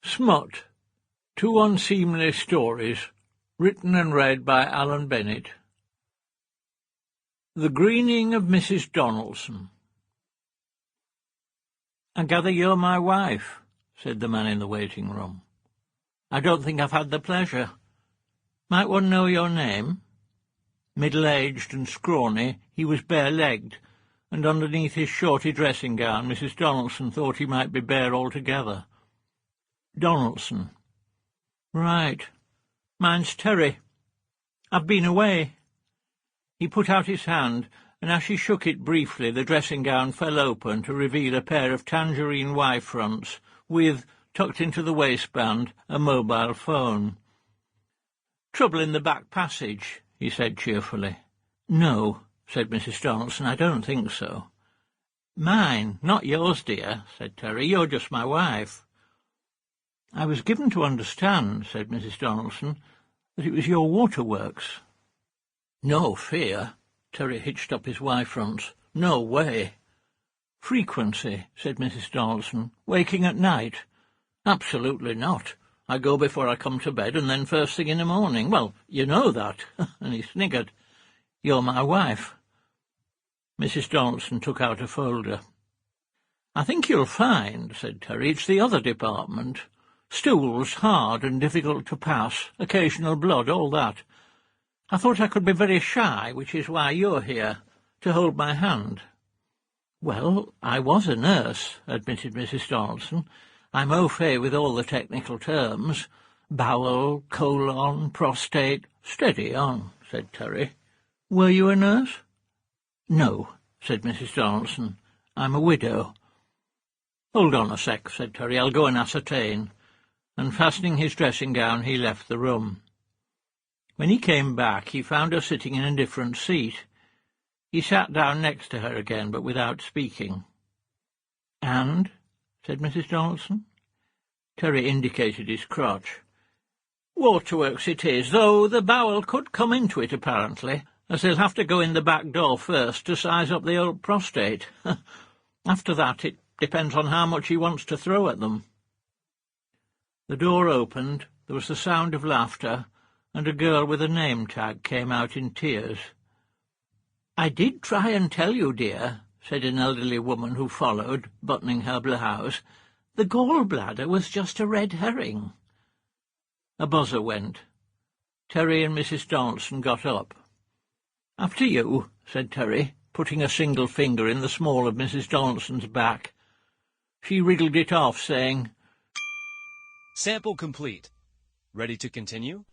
Smut, two unseemly stories, written and read by Alan Bennett. The Greening of Mrs Donaldson. "I gather you're my wife," said the man in the waiting room. "I don't think I've had the pleasure. Might one know your name?" Middle-aged and scrawny, he was bare-legged, and underneath his shorty dressing gown Mrs Donaldson thought he might be bare altogether. Donaldson. "Right. Mine's Terry. I've been away." He put out his hand, and as she shook it briefly the dressing-gown fell open to reveal a pair of tangerine Y-fronts with, tucked into the waistband, a mobile phone. "Trouble in the back passage," he said cheerfully. "No," said Mrs Donaldson, "I don't think so." "Mine, not yours, dear," said Terry. "You're just my wife." "I was given to understand," said Mrs Donaldson, "that it was your waterworks." "No fear." Terry hitched up his Y-fronts. "No way." "Frequency," said Mrs Donaldson. "Waking at night?" "Absolutely not. I go before I come to bed, and then first thing in the morning. Well, you know that." And he sniggered. "You're my wife." Mrs Donaldson took out a folder. "I think you'll find," said Terry, "it's the other department. Stools, hard and difficult to pass, occasional blood, all that. I thought I could be very shy, which is why you're here, to hold my hand." "Well, I was a nurse," admitted Mrs Donaldson. "I'm au fait with all the technical terms. Bowel, colon, prostate—" "Steady on," said Terry. "Were you a nurse?" "No," said Mrs Donaldson. "I'm a widow." "Hold on a sec," said Terry. "I'll go and ascertain." And fastening his dressing-gown, he left the room. When he came back, he found her sitting in a different seat. He sat down next to her again, but without speaking. "And?" said Mrs Donaldson. Terry indicated his crotch. "Waterworks it is, though the bowel could come into it, apparently, as they'll have to go in the back door first to size up the old prostate. After that, it depends on how much he wants to throw at them." The door opened, there was the sound of laughter, and a girl with a name-tag came out in tears. "I did try and tell you, dear," said an elderly woman who followed, buttoning her blouse. "The gallbladder was just a red herring." A buzzer went. Terry and Mrs Donaldson got up. "After you," said Terry, putting a single finger in the small of Mrs Donaldson's back. She wriggled it off, saying, "Sample complete. Ready to continue?"